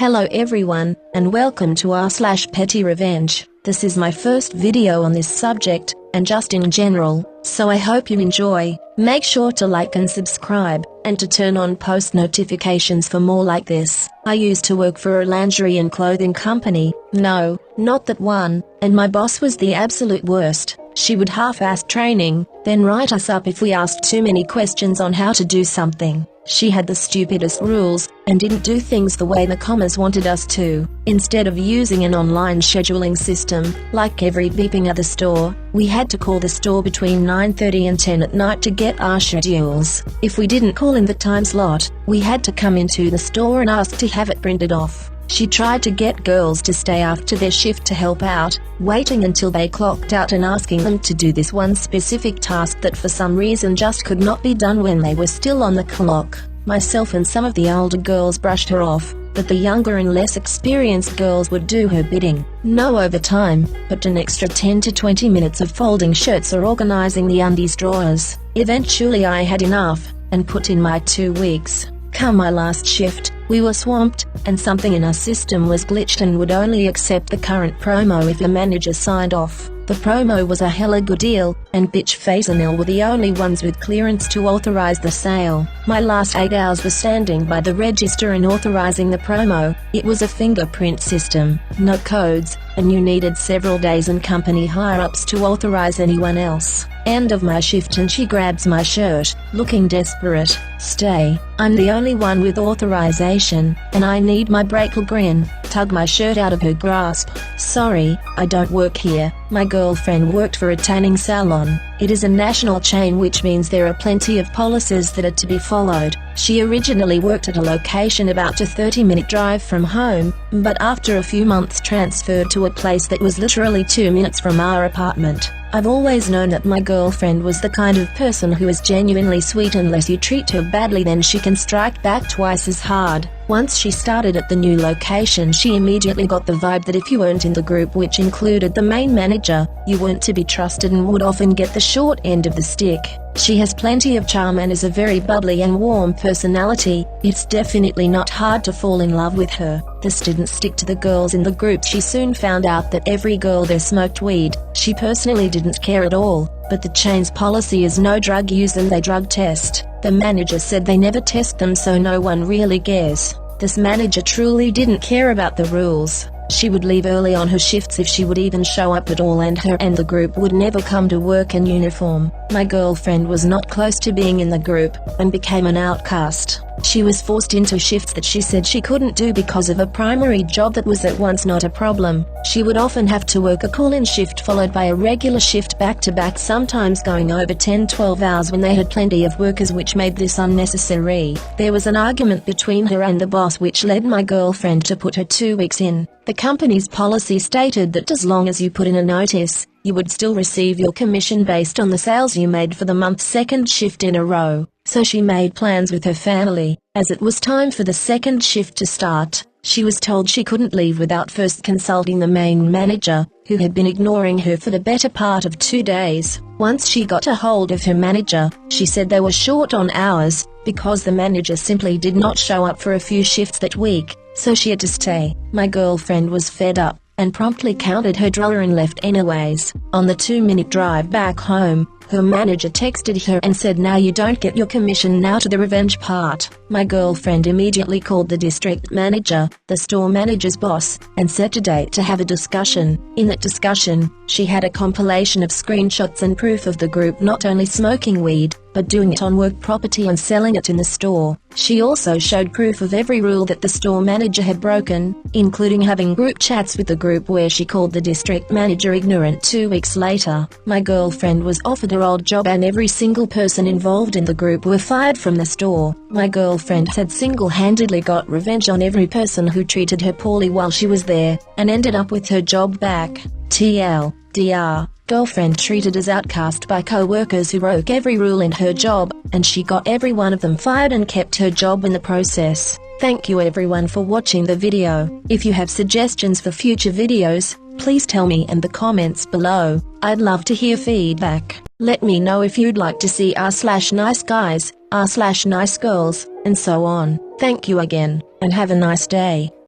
Hello everyone, and welcome to r/petty revenge. This is my first video on this subject, and just in general, so I hope you enjoy. Make sure to like and subscribe, and to turn on post notifications for more like this. I used to work for a lingerie and clothing company, no, not that one, and my boss was the absolute worst. She would half-ass training, then write us up if we asked too many questions on how to do something. She had the stupidest rules, and didn't do things the way the commas wanted us to. Instead of using an online scheduling system, like every beeping at the store, we had to call the store between 9:30 and 10 at night to get our schedules. If we didn't call in the time slot, we had to come into the store and ask to have it printed off. She tried to get girls to stay after their shift to help out, waiting until they clocked out and asking them to do this one specific task that for some reason just could not be done when they were still on the clock. Myself and some of the older girls brushed her off, but the younger and less experienced girls would do her bidding. No overtime, but an extra 10 to 20 minutes of folding shirts or organizing the undies drawers. Eventually I had enough, and put in my 2 weeks. Come my last shift, we were swamped, and something in our system was glitched and would only accept the current promo if the manager signed off. The promo was a hella good deal, and Bitch Face and Il were the only ones with clearance to authorize the sale. My last 8 hours was standing by the register and authorizing the promo. It was a fingerprint system, no codes, and you needed several days and company higher-ups to authorize anyone else. End of my shift and she grabs my shirt, looking desperate. Stay, I'm the only one with authorization, and I need my break. Grin, tug my shirt out of her grasp. Sorry, I don't work here. My girlfriend worked for a tanning salon. It is a national chain, which means there are plenty of policies that are to be followed. She originally worked at a location about a 30-minute drive from home, but after a few months transferred to a place that was literally 2 minutes from our apartment. I've always known that my girlfriend was the kind of person who is genuinely sweet. Unless you treat her badly, then she can strike back twice as hard. Once she started at the new location, she immediately got the vibe that if you weren't in the group, which included the main manager, you weren't to be trusted and would often get the short end of the stick. She has plenty of charm and is a very bubbly and warm personality. It's definitely not hard to fall in love with her. This didn't stick to the girls in the group. She soon found out that every girl there smoked weed. She personally didn't care at all, but the chain's policy is no drug use and they drug test. The manager said they never test them, so no one really cares. This manager truly didn't care about the rules. She would leave early on her shifts if she would even show up at all, and her and the group would never come to work in uniform. My girlfriend was not close to being in the group, and became an outcast. She was forced into shifts that she said she couldn't do because of a primary job that was at once not a problem. She would often have to work a call-in shift followed by a regular shift back-to-back, sometimes going over 10-12 hours when they had plenty of workers, which made this unnecessary. There was an argument between her and the boss which led my girlfriend to put her 2 weeks in. The company's policy stated that as long as you put in a notice, you would still receive your commission based on the sales you made for the month's second shift in a row. So she made plans with her family. As it was time for the second shift to start, she was told she couldn't leave without first consulting the main manager, who had been ignoring her for the better part of 2 days. Once she got a hold of her manager, she said they were short on hours, because the manager simply did not show up for a few shifts that week, so she had to stay. My girlfriend was fed up, and promptly counted her drawer and left anyways. On the 2-minute drive back home, her manager texted her and said, "Now you don't get your commission, now to the revenge part." My girlfriend immediately called the district manager, the store manager's boss, and set a date to have a discussion. In that discussion, she had a compilation of screenshots and proof of the group not only smoking weed, but doing it on work property and selling it in the store. She also showed proof of every rule that the store manager had broken, including having group chats with the group where she called the district manager ignorant. 2 weeks later, my girlfriend was offered her old job and every single person involved in the group were fired from the store. My girlfriend had single-handedly got revenge on every person who treated her poorly while she was there, and ended up with her job back. TLDR. Girlfriend treated as outcast by co-workers who broke every rule in her job, and she got every one of them fired and kept her job in the process. Thank you everyone for watching the video. If you have suggestions for future videos, please tell me in the comments below. I'd love to hear feedback. Let me know if you'd like to see r/nice guys, r/nice girls, and so on. Thank you again, and have a nice day.